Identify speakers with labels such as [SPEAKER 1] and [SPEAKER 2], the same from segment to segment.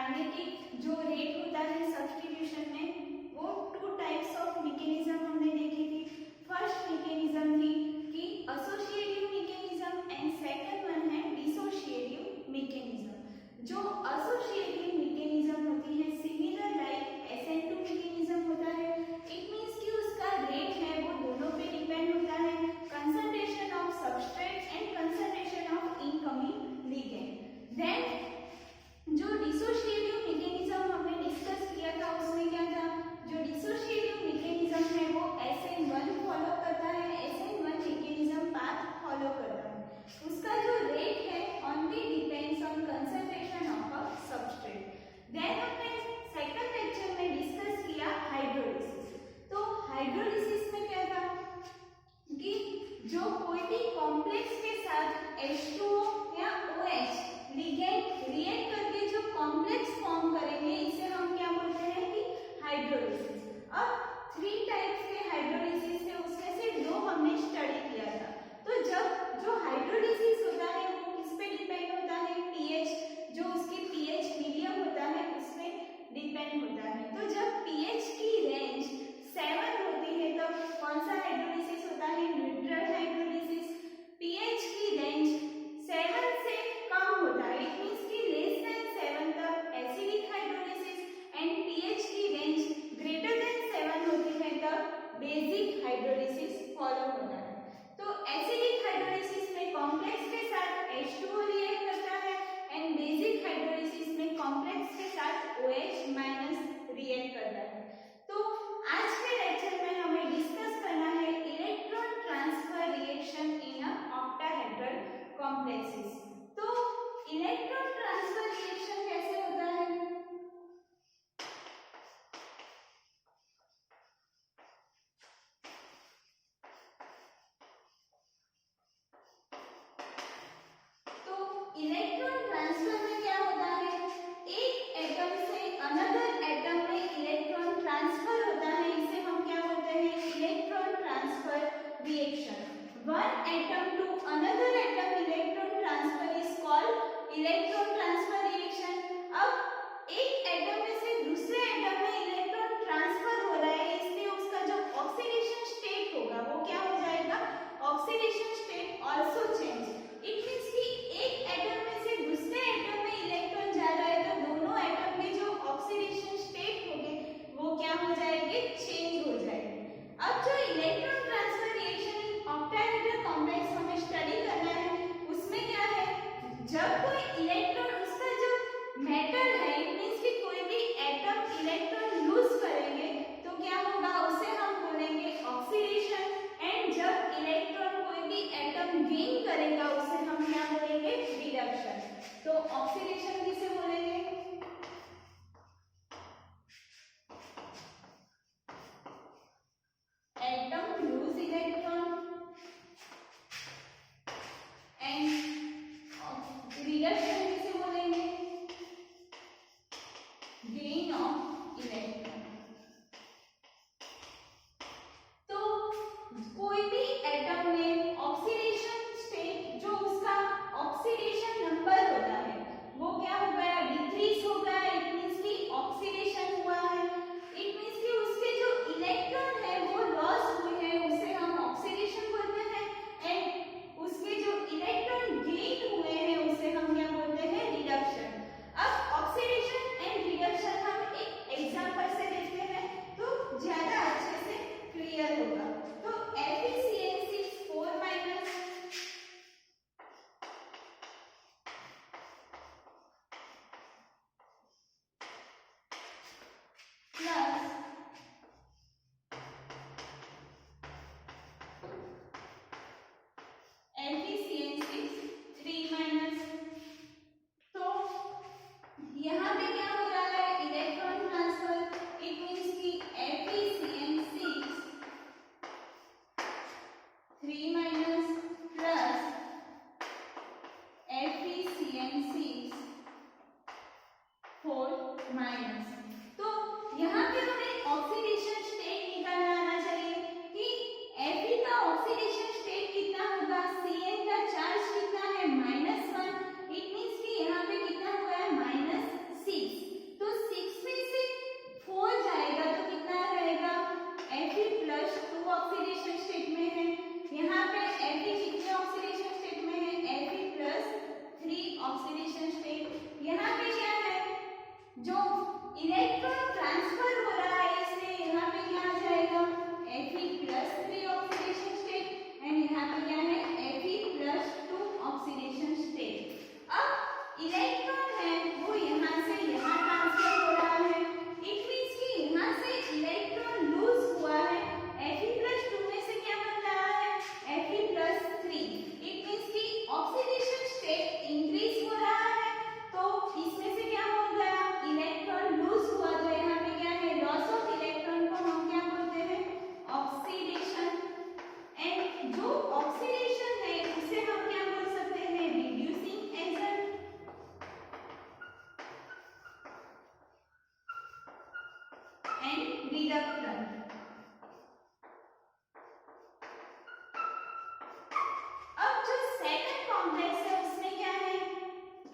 [SPEAKER 1] Kinetic जो rate होता है सब्स्टिट्यूशन में, वो 2 टाइप्स ऑफ मैकेनिज्म हमने देखी थी। फर्स्ट मैकेनिज्म थी कि associative mechanism and second one है डिसोसिएटिव मैकेनिज्म। जो एसोसिएटिव मैकेनिज्म होती है सिमिलर लाइक SN2 मैकेनिज्म होता है। इट मींस कि उसका रेट है वो दोनों पे डिपेंड होता है, concentration of substrate and concentration of incoming ligand. Then जो डिसोसिएटिव मैकेनिज्म हमने डिस्कस किया था उसमें क्या था, जो डिसोसिएटिव मैकेनिज्म है वो SN1 फॉलो करता है, SN1 मैकेनिज्म पाथ फॉलो करता है। उसका जो रेट है only depends on concentration of a substrate. Then हमने सेकंड लेक्चर में डिस्कस किया हाइड्रोलिसिस। तो हाइड्रोलिसिस में क्या था कि जो कोई भी कॉम्प्लेक्स के साथ H2O या OH लिगेंड रिएक्ट करके जो कॉम्प्लेक्स फॉर्म करेंगे इसे हम क्या बोलते हैं कि हाइड्रोलिसिस। अब 3 टाइप्स के हाइड्रोलिसिस है, उसमें से 2 हमने स्टडी किया था। तो जब जो हाइड्रोलिसिस होता है वो किस पे डिपेंड होता है, पीएच, जो उसकी पीएच मीडियम होता है उस पे डिपेंड होता है। तो जब पीएच की रेंज 7 होती है तब कौन सा हाइड्रोलिसिस होता है, न्यूट्रल हाइड्रोलिसिस। पीएच की रेंज 7 से कम होता है, इट मींस कि लेस देन 7 तक एसिडिक हाइड्रोलिसिस, एंड पीएच की रेंज ग्रेटर देन 7 होती है तब बेसिक हाइड्रोलिसिस फॉलो होता है। तो एसिडिक हाइड्रोलिसिस में कॉम्प्लेक्स के साथ H2O रिएक्ट करता है एंड बेसिक हाइड्रोलिसिस में कॉम्प्लेक्स के साथ OH- रिएक्ट करता है। तो आज के लेक्चर में हमें डिस्कस करना है electron transfer reaction in a octahedral complexes. तो इलेक्ट्रॉन ट्रांसफर रिएक्शन कैसे होता है, तो इलेक्ट्रॉन ट्रांसफर में क्या होता है, एक एटम से अनदर एटम में इलेक्ट्रॉन ट्रांसफर होता है, इसे हम क्या बोलते हैं, electron transfer reaction. One atom to another atom electron transfer is called electron transfer reaction. अब एक एटम में से दूसरे एटम में इलेक्ट्रॉन ट्रांसफर हो रहा है, इसलिए उसका जो ऑक्सीडेशन स्टेट होगा वो क्या हो जाएगा, oxidation state also change. It means कि एक एटम में से दूसरे एटम में इलेक्ट्रॉन जा रहा है तो दोनों एटम के जो ऑक्सीडेशन स्टेट होंगे वो क्या हो जाएंगे, चेंज हो जाएंगे। अब जो electron transfer reaction in octahedral complex हमें स्टडी करना है उसमें क्या है, जब कोई इलेक्ट्रॉन उसका जो मेटल है, इट मींस कि कोई भी एटम इलेक्ट्रॉन लूज करेंगे तो क्या होगा, उसे हम बोलेंगे ऑक्सीडेशन, एंड जब इलेक्ट्रॉन कोई भी एटम गेन करेगा उसे हम क्या बोलेंगे, रिडक्शन। तो ऑक्सीडेशन किसे बोलेंगे, atom loose electron, and reduction किसे बोलेंगे, गेन ऑफ इलेक्ट्रॉन। तो कोई भी एटम में ऑक्सीडेशन स्टेट जो उसका ऑक्सीडेशन नंबर होता है वो क्या हो गया, डिक्रीज हो गया, इट मींस कि ऑक्सीडेशन हुआ है, इट मींस कि उसके जो इलेक्ट्रॉन है वो लॉस हुए हैं, उसे हम ऑक्सीडेशन बोलते हैं, एंड उसके जो इलेक्ट्रॉन गेन हुए हैं उसे हम क्या बोलते हैं, रिडक्शन। अब ऑक्सीडेशन एंड रिडक्शन हम एक एग्जांपल से देखते हैं तो ज्यादा अच्छे से क्लियर होगा। तो FeCN6 4- प्लस FeCN6 3-। तो यहाँ पे क्या हो रहा है, इलेक्ट्रॉन ट्रांसफर, इट मींस कि FeCN6 3- प्लस FeCN6 4-। तो यहाँ पे हमें ऑक्सीडेशन स्टेट निकालना आना चाहिए कि Fe का ऑक्सीडेशन स्टेट कितना होगा, Cn का चार्ज कितना है, -1, इट मींस कि यहाँ पे कितना हुआ है, -6, इलेक्ट्रॉन ट्रांसफर हो रहा है, इसलिए यहाँ पे क्या आ जाएगा Fe+3 ऑक्सीडेशन स्टेट एंड यहाँ पे क्या है Fe+2 ऑक्सीडेशन स्टेट। अब इलेक्ट्रॉन है वो यहाँ से यहाँ ट्रांसफर हो रहा है, इट मींस कि यहाँ से इलेक्ट्रॉन लूज हुआ है, Fe+2 में से क्या बन रहा है Fe+3, इट मींस कि ऑक्सीडेशन स्टेट इंक्रीज हो रहा है, तो इसमें से क्या हो गया इलेक्ट्रॉन लूज हुआ, तो यहाँ पे क्या है लॉस ऑफ इलेक्ट्रॉन को हम क्या बोलते हैं ऑक्सीडेशन। एंड जो ऑक्सीडेशन है उसे हम क्या बोल सकते हैं रिड्यूसिंग एजेंट। And reductant. अब जो सेकंड कॉम्प्लेक्स है उसमें क्या है,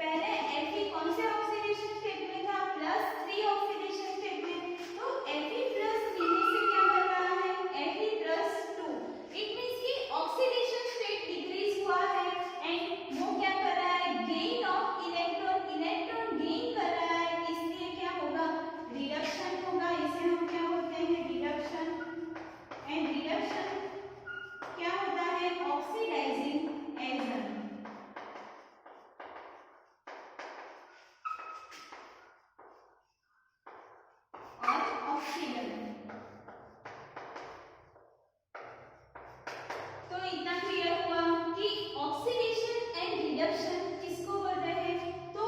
[SPEAKER 1] पहले Fe कौन से ऑक्सीडेशन स्टेट में था +3 ऑक्सीडेशन स्टेट में, तो Fe+3 में से क्या बन रहा है Fe+2, इट मींस कि ऑक्सीडेशन स्टेट डिक्रीज हुआ है एंड वो क्या कर रहा है gain of electron, electron gain कर रहा है, इसलिए क्या होगा रिडक्शन होगा, इसे हम क्या बोलते हैं रिडक्शन। एंड रिडक्शन क्या होता है ऑक्सीडाइजिंग एजेंट। और ऑक्सीडेंट। तो इतना क्लियर हुआ कि ऑक्सीडेशन एंड रिडक्शन किसको बोलते हैं, तो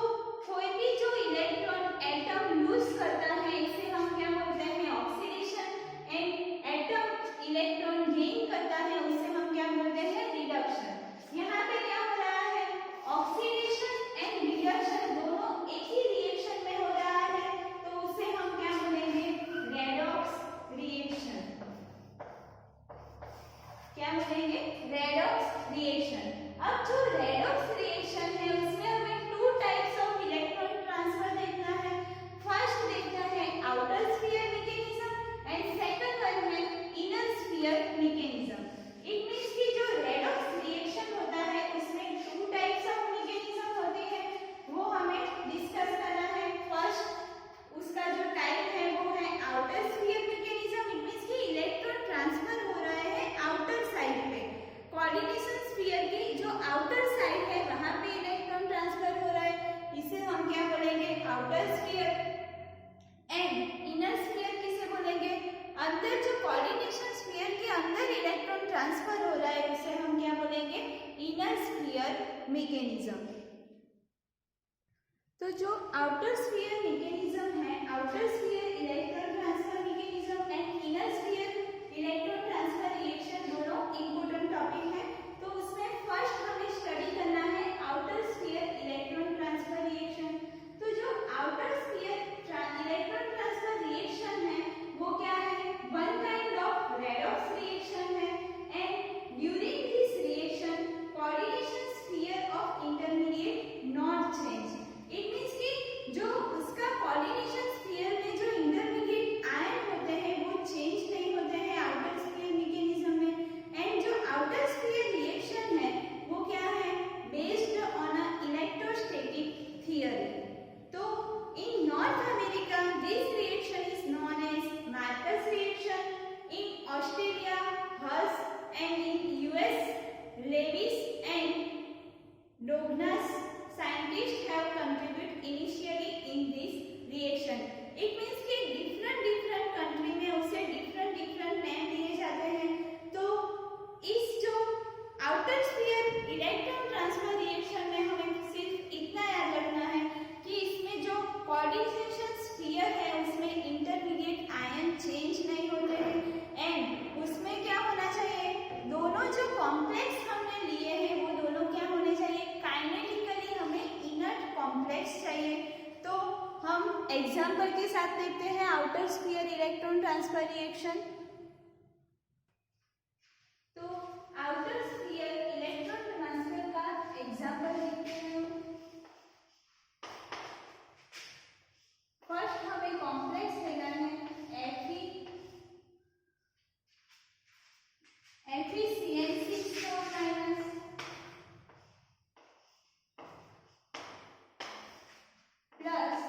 [SPEAKER 1] कोई भी जो इलेक्ट्रॉन एटम लूज करता है इसे हम क्या बोलते हैं oxidation, and atom electron gain करता है उसे हम क्या बोलते हैं रिडक्शन। यहाँ पे क्या हो रहा है ऑक्सीडेशन एंड रिडक्शन दोनों एक ही रिएक्शन में हो रहा है, तो उसे हम क्या बोलेंगे रेडॉक्स रिएक्शन। क्या बोलेंगे रेडॉक्स रिएक्शन। अब जो रेडॉक्स रिएक्शन है उसमें हमें 2 टाइप्स ऑफ इलेक्ट्रॉन ट्रांसफर देखना है। फर्स्ट देखना है outer sphere mechanism and second one है inner sphere mechanism. It means कि जो रेडॉक्स रिएक्शन होता है उसमें 2 टाइप्स ऑफ मैकेनिज्म होते हैं, वो हमें डिस्कस करना है। फर्स्ट उसका जो टाइप है वो है outer sphere mechanism, it means कि इलेक्ट्रॉन ट्रांसफर हो रहा है आउटर साइड पे, कोऑर्डिनेशन स्फीयर की जो आउटर साइड है वहां पे इलेक्ट्रॉन ट्रांसफर हो रहा है, इसे हम क्या बोलेंगे outer sphere. And inner sphere किसे बोलेंगे, अंदर जो कोऑर्डिनेशन स्फीयर के अंदर इलेक्ट्रॉन ट्रांसफर हो रहा है उसे हम क्या बोलेंगे इनर स्फीयर मैकेनिज्म। तो जो आउटर स्फीयर मैकेनिज्म है, outer sphere electron transfer mechanism and inner sphere electron transfer reaction दोनों इंपॉर्टेंट टॉपिक है, तो उसमें फर्स्ट हमें स्टडी करना है outer sphere electron transfer reaction. तो जो outer sphere electron transfer reaction है वो क्या है one kind of redox reaction है, and during this reaction coordination sphere of intermediate not change. It means कि जो उसका कोऑर्डिनेशन स्फीयर में जो इंटरमीडिएट आयन होते हैं वो चेंज नहीं होते हैं आउटर स्फीयर मैकेनिज्म में। एंड जो आउटर स्फीयर रिएक्शन है वो क्या है based on a electrostatic theory. तो in North America this reaction is known as Marcus reaction, in Australia Hush and in US Levich and Dogonadze scientists have contributed initially in this reaction. It means कि different country में उसे different name दिए जाते हैं। तो इस जो outer sphere electron transfer reaction में हमें सिर्फ इतना याद रखना है कि इसमें जो coordination sphere है उसमें intermediate ion change नहीं होते हैं, एंड उसमें क्या होना चाहिए दोनों जो कॉम्प्लेक्स हमने लिए हैं वो दोनों क्या होने चाहिए काइनेटिकली हमें इनर्ट कॉम्प्लेक्स चाहिए। तो हम एग्जांपल के साथ देखते हैं outer sphere electron transfer reaction. तो आउटर स्फीयर इलेक्ट्रॉन ट्रांसफर का एग्जांपल देखते हैं। फर्स्ट हमें कॉम्प्लेक्स लेना है FeCN6 plus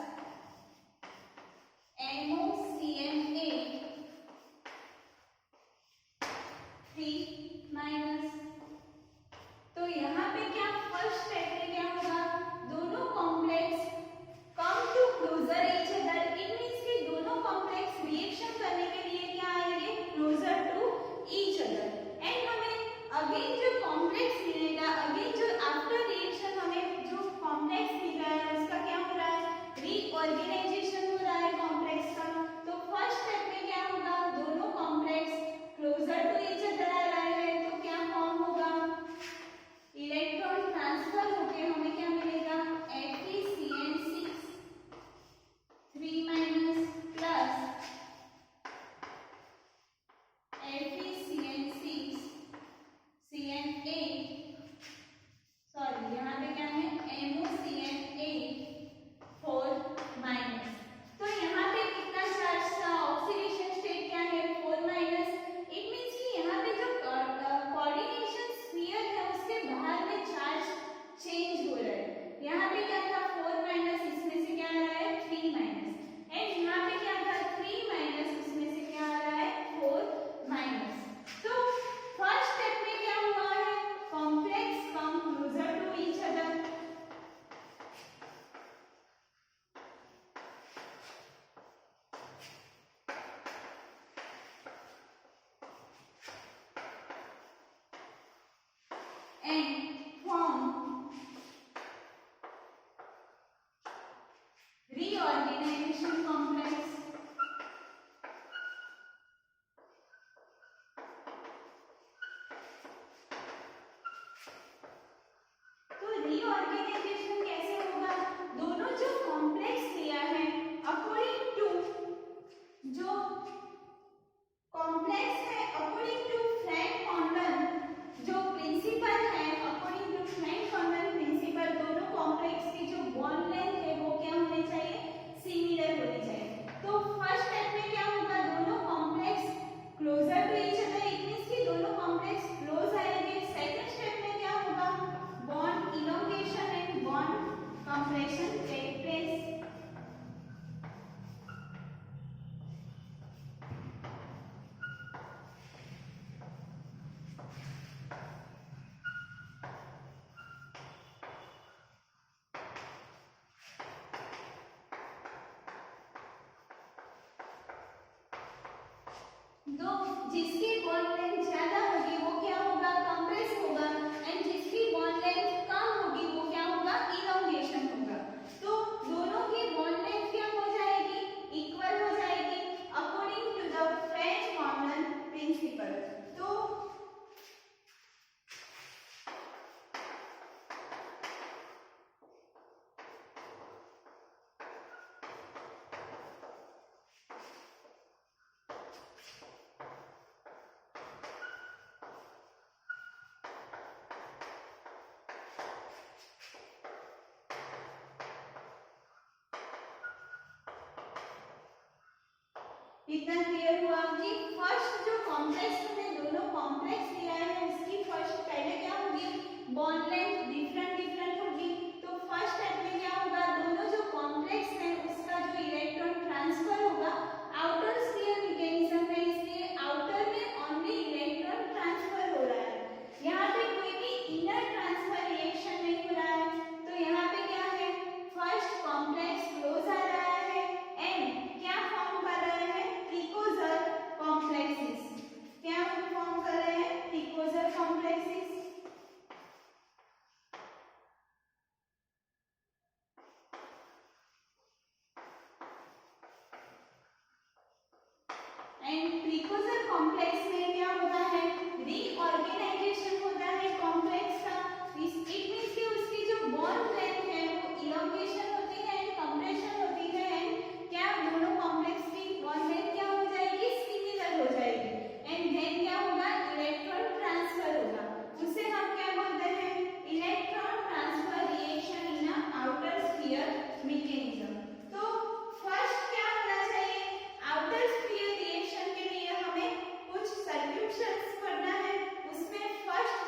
[SPEAKER 1] and form reorganization complex. तो रीऑर्गेनाइजेशन कैसे होगा? दोनों जो कॉम्प्लेक्स लिया है अकॉर्डिंग टू जो कॉम्प्लेक्स है अकॉर्डिंग टू फ्रैंक कॉन्डन जो प्रिंसिपल है according to Franck Condon principle दोनों कॉम्प्लेक्स की जो बॉन्ड लेंथ है वो क्या होनी चाहिए? सिमिलर होनी चाहिए। तो फर्स्ट स्टेप में क्या होगा? दोनों complex closer to each other, it means कि दोनों कॉम्प्लेक्स क्लोज आएंगे। सेकंड स्टेप में क्या होगा? Bond elongation and bond compression take place. दो जिसकी बॉन्ड लेंथ ज्यादा होगी वो क्या होगा? कंप्रेस होगा, एंड जिसकी बॉन्ड लेंथ कम होगी वो क्या होगा? इलोंगेशन होगा। तो दोनों की बॉन्ड लेंथ क्या हो जाएगी? इक्वल हो जाएगी according to the French Condon principle. तो इतना क्लियर हुआ कि फर्स्ट जो कॉम्प्लेक्स हमने दोनों कॉम्प्लेक्स लिया है उसकी फर्स्ट पहले क्या होगी? बॉन्ड लेंथ डिफरेंट डिफरेंट होगी। तो फर्स्ट स्टेप में क्या होगा? दोनों जो कॉम्प्लेक्स है उसका जो इलेक्ट्रॉन ट्रांसफर होगा आउटर स्फीयर मैकेनिज्म है, इसलिए आउटर में ओनली इलेक्ट्रॉन ट्रांसफर हो रहा है, यहाँ पे कोई भी इनर ट्रांसफर रिएक्शन नहीं हो रहा है। तो यहाँ पे क्या है? फर्स्ट कॉम्प्लेक्स क्लोज आ रहा है एंड क्या फॉर्म कर रहा है? प्रीकोजर कॉम्प्लेक्सेस। क्या फॉर्म कर रहे हैं? प्रीकोजर कॉम्प्लेक्सेस। एंड प्रीकोजर कॉम्प्लेक्स में क्या होता है? रीऑर्गेनाइजेशन होता है कॉम्प्लेक्स का। इट मींस कि उसकी जो बॉन्ड लेंथ है वो इलोंगेशन होती है एंड कंप्रेशन होती है, एंड क्या दोनों कॉम्प्लेक्स की बॉन्ड लेंथ क्या हो जाएगी? सिमिलर हो जाएगी, एंड देन क्या होगा? इलेक्ट्रॉन ट्रांसफर होगा। उसे हम क्या बोलते हैं? Electron transfer reaction in outer sphere mechanism. तो फर्स्ट क्या होना चाहिए? आउटर स्फीयर रिएक्शन के लिए हमें कुछ सॉल्यूशंस पढ़ना है, उसमें फर्स्ट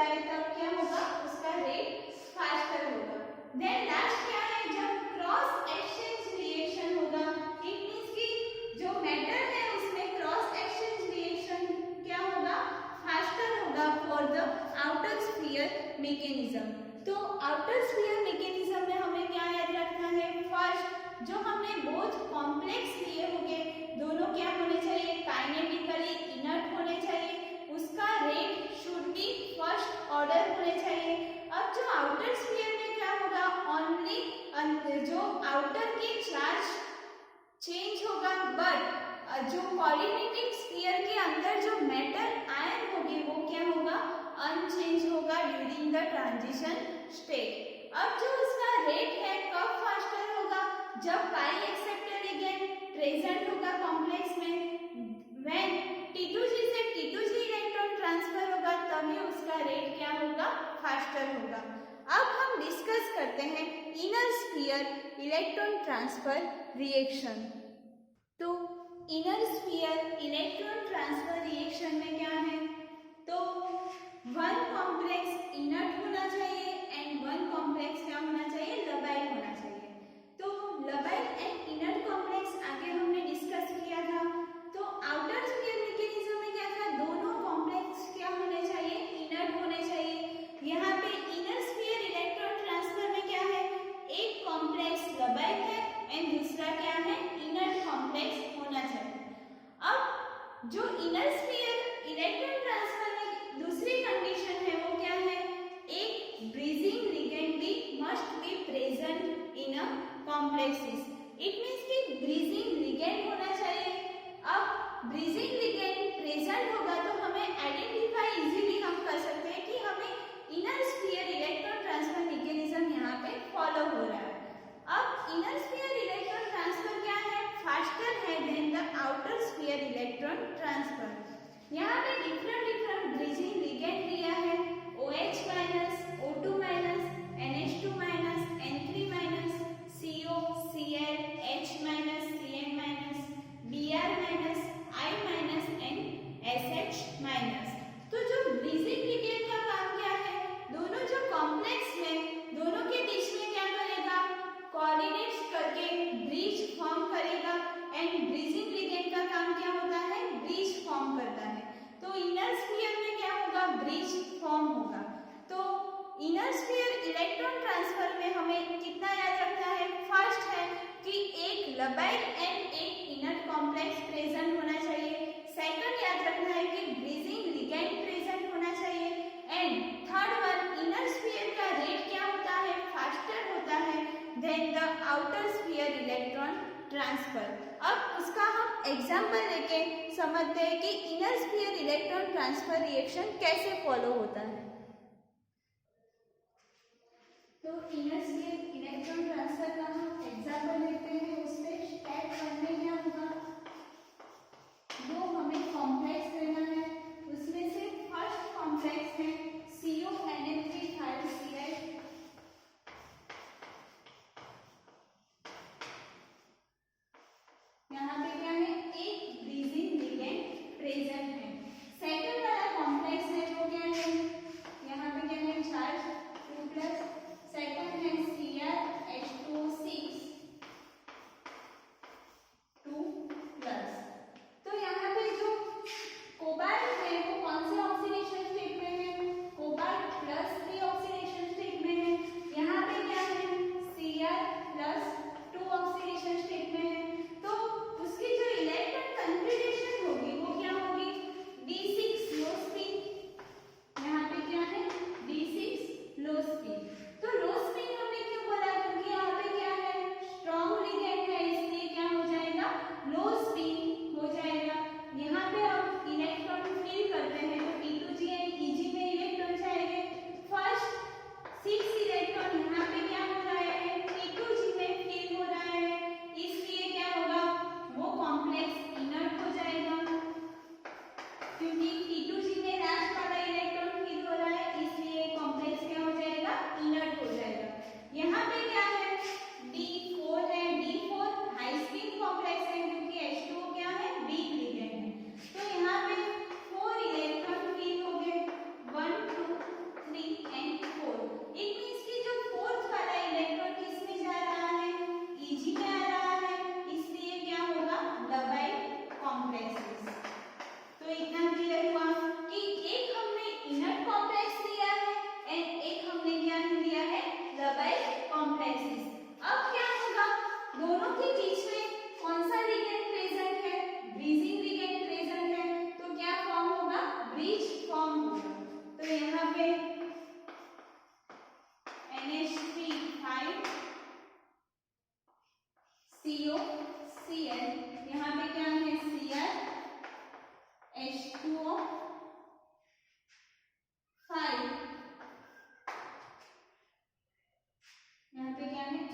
[SPEAKER 1] है तब क्या होगा, उसका रेट फास्टर होगा। देन लास्ट क्या है, जब क्रॉस एक्सचेंज रिएक्शन होगा, इट मींस कि जो मैटर है उसमें क्रॉस एक्सचेंज रिएक्शन क्या होगा, फास्टर होगा for the outer sphere mechanism. तो आउटर स्फीयर मैकेनिज्म में हमें क्या याद रखना है, फर्स्ट जो हमने बोथ कॉम्प्लेक्स लिए होंगे दोनों क्या होने चाहिए, काइनेटिकली इनर्ट होने चाहिए, उसका rate should be first order होने चाहिए। अब जो आउटर स्फीयर में क्या होगा, ओनली जो आउटर की चार्ज चेंज होगा, बट जो कोऑर्डिनेटिंग स्फीयर के अंदर जो मेटल आयन होगी वो क्या होगा, अनचेंज होगा ड्यूरिंग द ट्रांजिशन स्टेट। अब जो उसका रेट है कब फास्टर होगा, जब पाई एक्सेप्टर लिगेंड प्रेजेंट होगा कॉम्प्लेक्स में, व्हेन T2G से T2G इलेक्ट्रॉन ट्रांसफर होगा तभी उसका रेट क्या होगा, फास्टर होगा। अब हम डिस्कस करते हैं inner sphere electron transfer reaction. तो inner sphere electron transfer reaction में क्या है, तो वन कॉम्प्लेक्स इनर्ट होना चाहिए एंड वन कॉम्प्लेक्स क्या होना चाहिए, लबाइल होना चाहिए। तो लबाइल एंड इनर्ट कॉम्प्लेक्स आगे हमने डिस्कस किया था। तो आउटर स्फीयर मैकेनिज्म में क्या था, दोनों कॉम्प्लेक्स क्या होने चाहिए, इनर्ट होने चाहिए। यहाँ पे इनर स्फीयर इलेक्ट्रॉन ट्रांसफर में क्या है, एक कॉम्प्लेक्स लबाइल है एंड दूसरा क्या है, इनर्ट कॉम्प्लेक्स होना चाहिए। अब जो इनर स्फीयर इलेक्ट्रॉन ट्रांसफर में दूसरी कंडीशन है वो क्या है, एक ब्रीजिंग लिगेंड भी must be present in a complexes. It means कि ब्रीजिंग लिगेंड होना चाहिए। अब ब्रीजिंग लिगेंड प्रेजेंट होगा तो हमें आइडेंटिफाई इजीली हम कर सकते हैं कि हमें inner sphere electron transfer mechanism यहाँ पे फॉलो हो रहा है। अब इनर स्फीयर इलेक्ट्रॉन ट्रांसफर क्या है, फास्टर है then the outer sphere electron transfer. यहाँ पे डिफरेंट ब्रीजिंग लिगेंड लिया है, OH minus, O2 minus, NH2 minus, N3 minus, CO, Cl, H minus, Cn minus, Br minus, I minus and SH minus. तो जो bridging ligand का काम क्या है, दोनों जो कॉम्प्लेक्स में दोनों के बीच में क्या करेगा, कोऑर्डिनेट्स करके ब्रिज फॉर्म करेगा एंड ब्रीजिंग लिगेंड का काम क्या होता है, ब्रिज फॉर्म करता है। तो इनर स्फीयर में क्या होगा, ब्रिज फॉर्म होगा। तो इनर स्फीयर इलेक्ट्रॉन ट्रांसफर में हमें कितना याद रखना है, फर्स्ट है कि एक लबाइल एंड एक इनर्ट कॉम्प्लेक्स प्रेजेंट होना चाहिए। सेकंड याद रखना है कि ब्रीजिंग लिगेंड प्रेजेंट होना चाहिए and third one, inner sphere का रेट क्या होता है, फास्टर होता है then the outer sphere electron transfer. अब उसका हम एग्जांपल लेके समझते हैं कि inner sphere electron transfer reaction कैसे फॉलो होता है। तो इनर स्फीयर इलेक्ट्रॉन ट्रांसफर का हम एग्जांपल लेते हैं। उसमें स्टेप 1 में क्या होगा, जो हमें कॉम्प्लेक्स लेना है उसमें से फर्स्ट कॉम्प्लेक्स है CONH3 यहाँ पे क्या है, एक ब्रीजिंग लिगेंड प्रेजेंट है। सेकंड वाला कॉम्प्लेक्स है वो क्या है, यहाँ पे क्या है, चार्ज 2+, सेकंड है CrH2C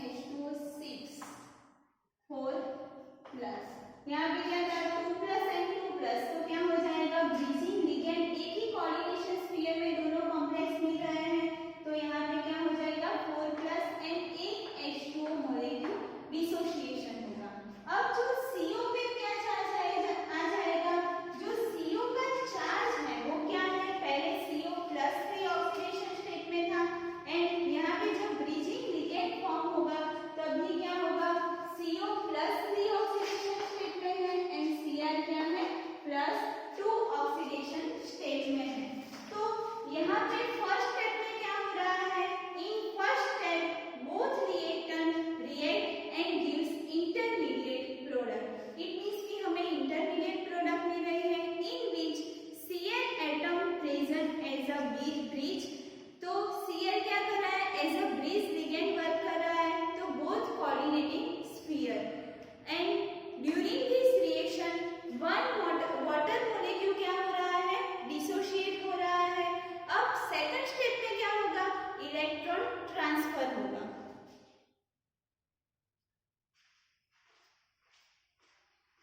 [SPEAKER 1] H2O6 4 प्लस, यहाँ पे क्या था 2 प्लस एंड 2 प्लस, तो क्या हो जाएगा ब्रीजिंग लिगेंड, एक ही कोऑर्डिनेशन स्फीयर में दोनों कॉम्प्लेक्स मिल रहे हैं, तो यहाँ पे क्या हो जाएगा 4 प्लस एंड एक H2O मॉलिक्यूल डिसोसिएशन होगा। अब जो CO पे क्या चार्ज आ जाएगा, जो CO का चार्ज है वो क्या है, पहले CO प्लस 3 ऑक्सीडेशन स्टेट में था एंड यहाँ पे जब ब्रीजिंग लिगेंड फॉर्म होगा तभी क्या होगा CO प्लस 3 ऑक्सीडेशन स्टेट में है एंड Cr क्या है प्लस 2 ऑक्सीडेशन स्टेट में है। तो यहाँ पे फर्स्ट स्टेप में क्या हो रहा है, in first step both reactant react and gives intermediate product, it means कि हमें इंटरमीडिएट प्रोडक्ट मिल रही है in which Cl atom present as a bridge, तो Cl क्या कर रहा है as a bridge ligand work कर रहा है, तो both coordinating sphere and during this reaction one water molecule क्या हो रहा है डिसोशिएट हो रहा है। अब सेकंड स्टेप में क्या होगा, इलेक्ट्रॉन ट्रांसफर होगा।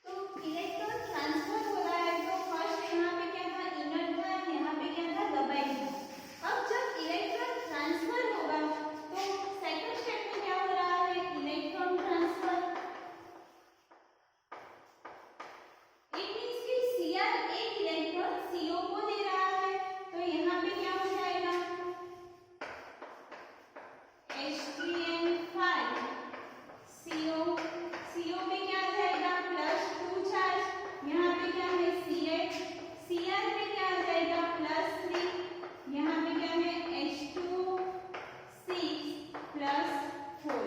[SPEAKER 1] तो इलेक्ट्रॉन ट्रांसफर हो रहा है, तो फर्स्ट यहाँ पे क्या था इनर्ट था, यहाँ पे क्या था दबाई था। अब जब इलेक्ट्रॉन ट्रांसफर होगा तो सेकंड स्टेप में क्या हो रहा है इलेक्ट्रॉन ट्रांसफर, इट मींस कि Cr एक इलेक्ट्रॉन CO को दे रहा है, तो यहाँ पे क्या हो जाएगा H3n5 CO पे क्या आ जाएगा प्लस 2 चार्ज, यहाँ पे क्या है CH, Cr पे क्या आ जाएगा प्लस 3, यहाँ पे क्या है H2O6 प्लस 4।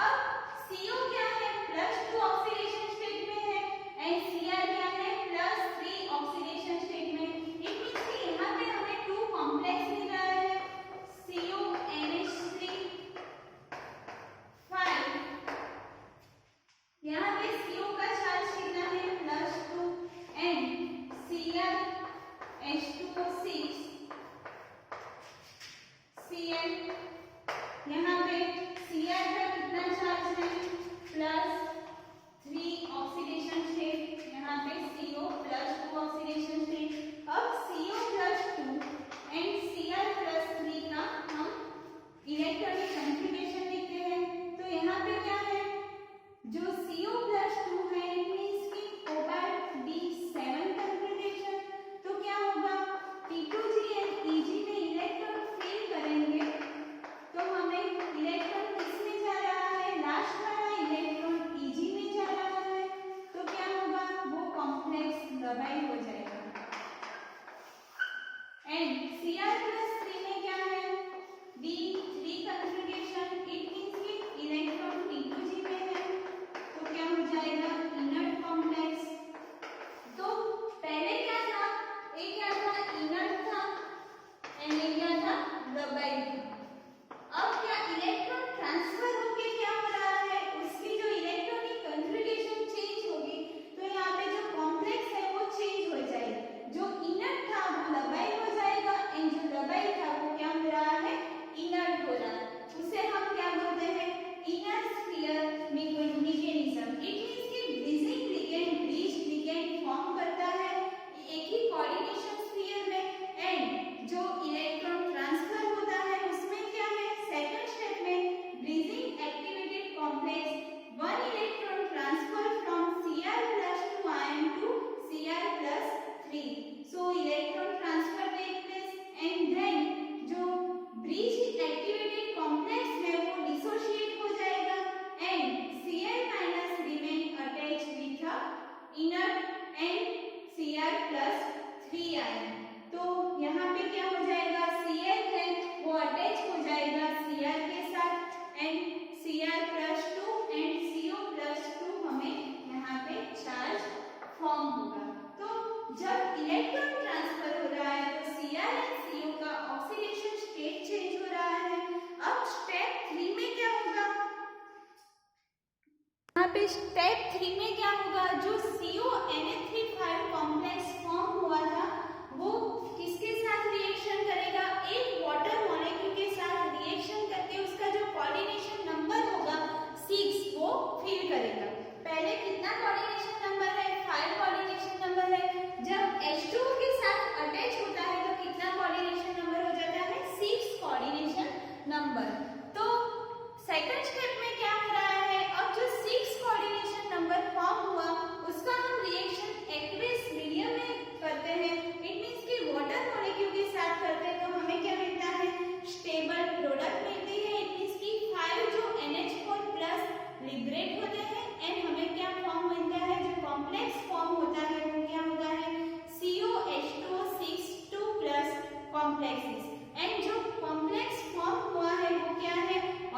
[SPEAKER 1] अब CO क्या है प्लस 2 ऑक्सीडेशन स्टेट में है एंड Cr क्या है प्लस 3 ऑक्सीडेशन स्टेट में, इट मींस कि यहाँ पे हमें 2 कॉम्प्लेक्स मिल रहा है CONH3 5, यहाँ पे CO का चार्ज कितना है plus 2 and Cr H2O6 Cl, यहाँ पे Cr का कितना चार्ज है प्लस 3 ऑक्सीडेशन स्टेट, यहाँ पे CO प्लस 2 ऑक्सीडेशन स्टेट। अब CO plus 2 and Cr plus 3 का हम इलेक्ट्रॉनिक कॉन्फ़िगरेशन लिखते हैं, तो यहाँ पे क्या है जो CO प्लस 2 है इट मींस कि कोबाल्ट D7 कॉन्फ़िगरेशन, तो क्या होगा T2G एंड Eg में इलेक्ट्रॉन फेल करेंगे, तो हमें इलेक्ट्रॉन किस में जा रहा है लास्ट वाला इलेक्ट्रॉन Eg में जा रहा है, तो क्या होगा वो कॉम्प्लेक्स दबाई हो जाएगा एंड Cr प्लस 3 में क्या है D3 कॉन्फ़िगरेशन, इट मींस कि इलेक्ट्रॉन T2G में है, तो क्या हो जाएगा इनर्ट कॉम्प्लेक्स। तो पहले क्या था, एक क्या था इनर्ट था एंड एक क्या था दबाई था। अब क्या इलेक्ट्रॉन ट्रांसफर होके क्या हो रहा है, उसकी जो इलेक्ट्रॉनिक कॉन्फ़िगरेशन चेंज होगी, तो यहाँ पे जो कॉम्प्लेक्स है वो चेंज हो जाएगा, जो इनर्ट था वो दबाई हो जाएगा एंड जो दबाई था वो क्या हो रहा है इनर्ट हो रहा है, उसे हम क्या बोलते हैं inner sphere mechanism, it means कि bridging ligand bridge ligand form करता है एक ही कोऑर्डिनेशन स्फीयर में एंड जो इलेक्ट्रॉन ट्रांसफर होता है उसमें क्या है सेकंड स्टेप में bridging activated complex one electron transfer from Cr plus 2 ion to Cr plus 3, so electron transfer take place and then जो ब्रिज एक्टिवेटेड कॉम्प्लेक्स है वो डिसोशिएट हो जाएगा and Cl minus remain attached with a inert and Cr plus 3 ion, तो यहाँ पे क्या हो जाएगा Cl है वो अटैच हो जाएगा Cr के साथ and Cr plus 2 and CO plus 2 हमें यहाँ पे चार्ज फॉर्म होगा। तो जब इलेक्ट्रॉन ट्रांसफर हो रहा है तो Cr एंड CO का ऑक्सीडेशन स्टेट चेंज हो रहा है। अब स्टेप 3 में क्या होगा, यहाँ पे स्टेप 3 में क्या होगा, जो CONH3 कॉम्प्लेक्स फॉर्म हुआ था वो किसके साथ रिएक्शन करेगा, एक वाटर मॉलिक्यूल के साथ रिएक्शन करके उसका जो कोऑर्डिनेशन नंबर होगा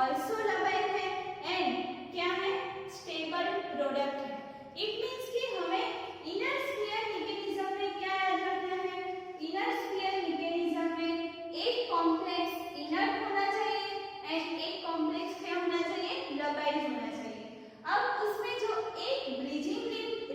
[SPEAKER 1] ऑल्सो लबाइल है एंड क्या है, स्टेबल प्रोडक्ट है। इट मीन्स कि हमें इनर स्फीयर मैकेनिज्म में क्या याद रखना है, इनर स्फीयर मैकेनिज्म में एक कॉम्प्लेक्स इनर्ट होना चाहिए एंड एक कॉम्प्लेक्स क्या होना चाहिए, लबाइल होना चाहिए। अब उसमें जो एक ब्रिजिंग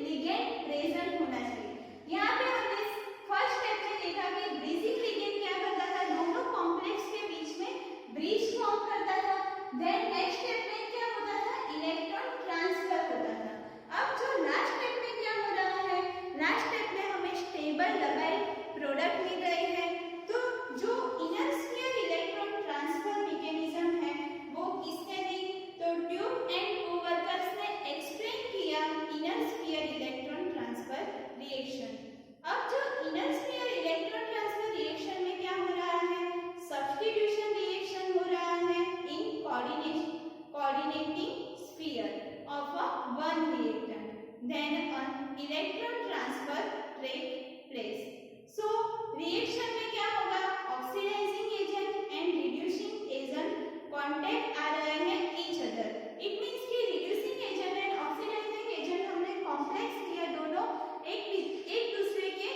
[SPEAKER 1] लिगेंड प्रेजेंट होना चाहिए। यहाँ पे हमने फर्स्ट स्टेप में देखा कि ब्रिजिंग लिगेंड क्या करता था, दोनों कॉम्प्लेक्स के बीच में ब्रिज फॉर्म करता था। देन नेक्स्ट स्टेप में क्या होता था, इलेक्ट्रॉन ट्रांसफर होता था। अब जो लास्ट स्टेप में क्या हो रहा है, लास्ट स्टेप में हमें स्टेबल लबाइल प्रोडक्ट मिल रही है। तो जो inner sphere electron transfer mechanism है वो किसने दी, तो ट्यूब एंड कोवर्कर्स ने एक्सप्लेन किया inner sphere electron transfer reaction. अब जो inner sphere electron transfer reaction में क्या हो रहा है, सब्स्टिट्यूशन रिएक्शन हो रहा है इन coordinating sphere of a one reactant, then an electron transfer take place. So reaction में क्या होगा, oxidizing agent and reducing agent contact आ रहे हैं each other. It means कि reducing agent and oxidizing agent हमने complex लिया, दोनों एक दूसरे के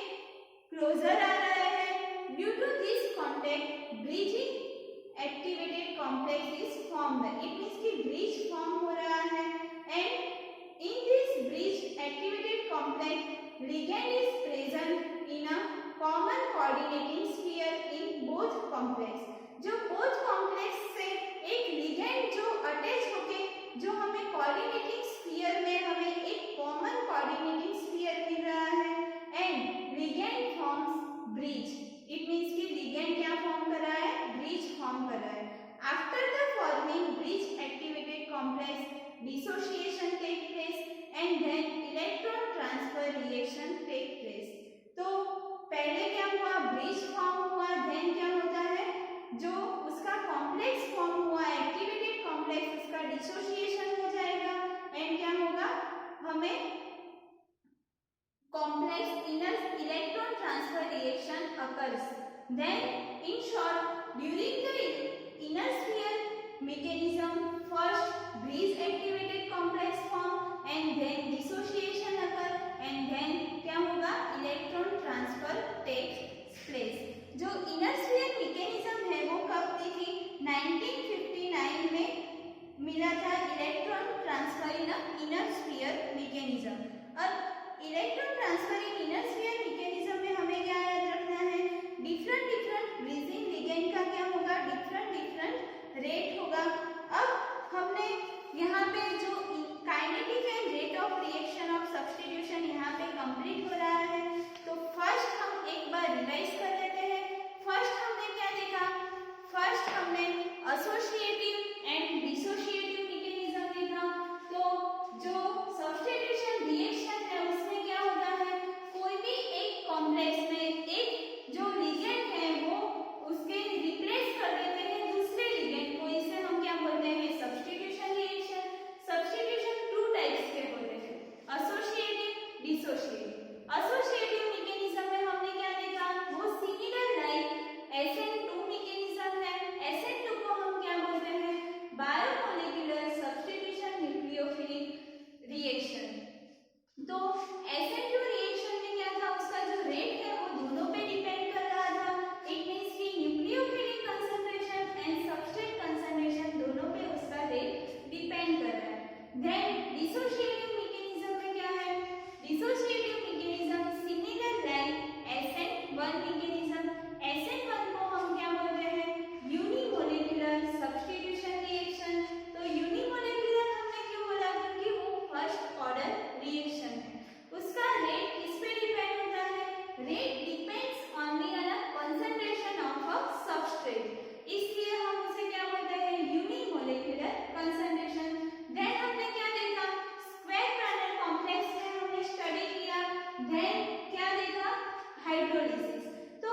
[SPEAKER 1] closer आ रहे हैं. Due to this contact, bridging activated complex is formed. It means कि bridge form हो रहा है and in this bridge activated complex, ligand is present in a common coordinating sphere in both complex. जो both complex से एक ligand जो attach होके जो हमें coordinating sphere में हमें एक common coordinating sphere मिल रहा है and ligand forms bridge. It means कि ligand क्या form कर रहा है, bridge form कर रहा है. After the forming bridge activated complex, dissociation take place and then electron transfer reaction take place. तो पहले क्या हुआ, ब्रिज फॉर्म हुआ, देन क्या होता है, जो उसका कॉम्प्लेक्स फॉर्म हुआ एक्टिवेटेड कॉम्प्लेक्स, उसका डिसोसिएशन हो जाएगा एंड क्या होगा, हमें complex inner electron transfer reaction occurs. Then in short, during the inner sphere mechanism, first bridge activated complex form and then dissociation occur and then क्या होगा, electron transfer takes place. जो inner sphere mechanism है वो कब दी थी, 1959 में मिला था electron transfer in inner sphere mechanism. अब electron transfer in inner sphere mechanism में हमें क्या याद रखना है, डिफरेंट ब्रिजिंग लिगेंड का क्या होगा, डिफरेंट रेट होगा। अब हमने यहाँ पे जो kinetic and rate of reaction of substitution यहाँ पे कंप्लीट हो रहा है। तो फर्स्ट हम एक बार रिवाइज कर लेते हैं। फर्स्ट हमने क्या देखा, फर्स्ट हमने एसोसिएटिव एंड डिसोसिएटिव मैकेनिज्म देखा। तो जो सब्स्टिट्यूशन रिएक्शन है उसमें क्या होता है, कोई भी एक कॉम्प्लेक्स में एक जो लिगेंड है वो उसके रिप्लेस कर देते हैं दूसरे लिगेंड को, इसे हम क्या बोलते हैं, substitution reaction. Substitution two types के होते हैं, एसोसिएटिव, डिसोसिएटिव। एसोसिएटिव मैकेनिज्म में हमने क्या देखा, वो सिमिलर लाइक SN2 मैकेनिज्म है। SN2 को हम क्या बोलते हैं, बायोमोलिकुलर सब्स्टिट्यूशन न्यूक्लियोफिलिक रिएक्शन। तो SN2 रिएक्शन में क्या था, उसका जो रेट है वो दोनों पे डिपेंड कर रहा था। इट मींस कि nucleophilic concentration and substrate concentration दोनों पे उसका रेट डिपेंड कर रहा है। देन डिसोसिएटिव मैकेनिज्म में क्या है, dissociative mechanism similar like SN1 mechanism. SN1 को हम क्या बोलते हैं, यूनिमोलिकुलर सब्स्टिट्यूशन रिएक्शन। तो यूनिमोलिकुलर हमने क्यों बोला, क्योंकि वो फर्स्ट ऑर्डर रिएक्शन है। उसका रेट किस पे डिपेंड होता है, rate depends only on the concentration of a substrate, इसलिए हम उसे क्या बोलते हैं, यूनिमोलिकुलर कंसंट्रेशन। देन हमने क्या देखा, स्क्वायर पैनल कॉम्प्लेक्स में हमने स्टडी किया। देन क्या देखा, हाइड्रोलिसिस। तो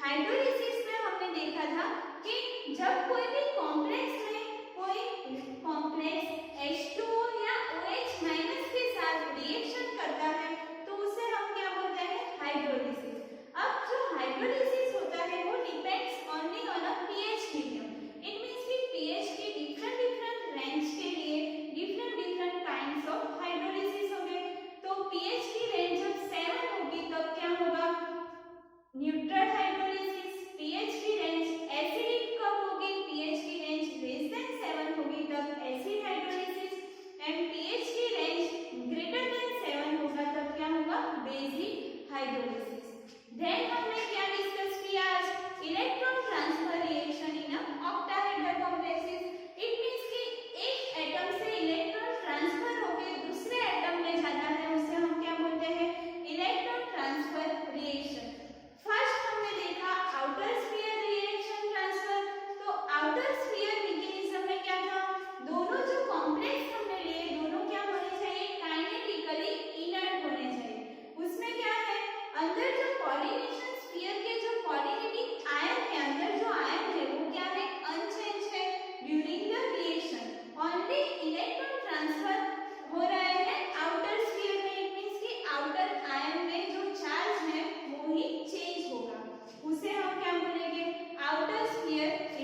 [SPEAKER 1] हाइड्रोलिसिस में हमने देखा था कि जब कोई भी कॉम्प्लेक्स में कोई कॉम्प्लेक्स H2O या OH माइनस के साथ रिएक्शन करता है तो उसे हम क्या बोलते हैं, हाइड्रोलिसिस। अब जो हाइड्रोलिसिस होता है वो depends only on a pH medium. It means कि pH की different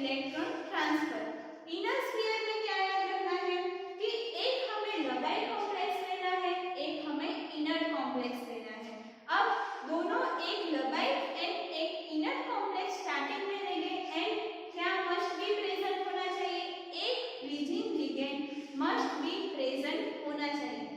[SPEAKER 1] electron transfer. Inner sphere में क्या याद रखना है कि एक हमें लबाइड कॉम्प्लेक्स लेना है, एक हमें इनर कॉम्प्लेक्स लेना है। अब दोनों एक लबाइड एंड एक इनर कॉम्प्लेक्स स्टार्टिंग में लेंगे एंड क्या मस्ट बी प्रेजेंट होना चाहिए, एक bridging ligand must be present होना चाहिए।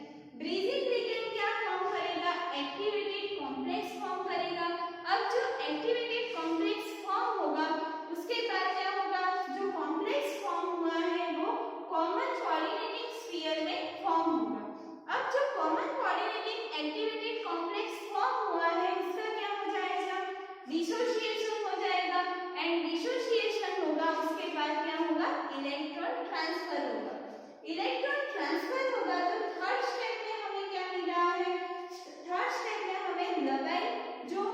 [SPEAKER 1] ब्रीजिंग लिगेंड क्या फॉर्म करेगा, एक्टिवेटेड कॉम्प्लेक्स फॉर्म करेगा। अब जो एक्टिवेटेड कॉम्प्लेक्स फॉर्म होगा उसके बाद क्या होगा, जो कॉम्प्लेक्स फॉर्म हुआ है वो कॉमन कोऑर्डिनेटिंग स्फीयर में फॉर्म होगा। अब जो common coordinating activated complex form हुआ है उसका क्या हो जाएगा, डिसोसिएशन हो जाएगा एंड डिसोसिएशन होगा उसके बाद क्या होगा, इलेक्ट्रॉन ट्रांसफर होगा। इलेक्ट्रॉन ट्रांसफर होगा तो थर्ड स्टेप में हमें क्या मिल रहा है, थर्ड स्टेप में हमें लबाइड जो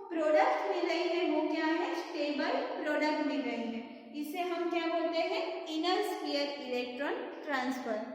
[SPEAKER 1] प्रोडक्ट मिल रही है वो क्या है, स्टेबल प्रोडक्ट मिल रही है। इसे हम क्या बोलते हैं, इनर स्फीयर इलेक्ट्रॉन ट्रांसफर।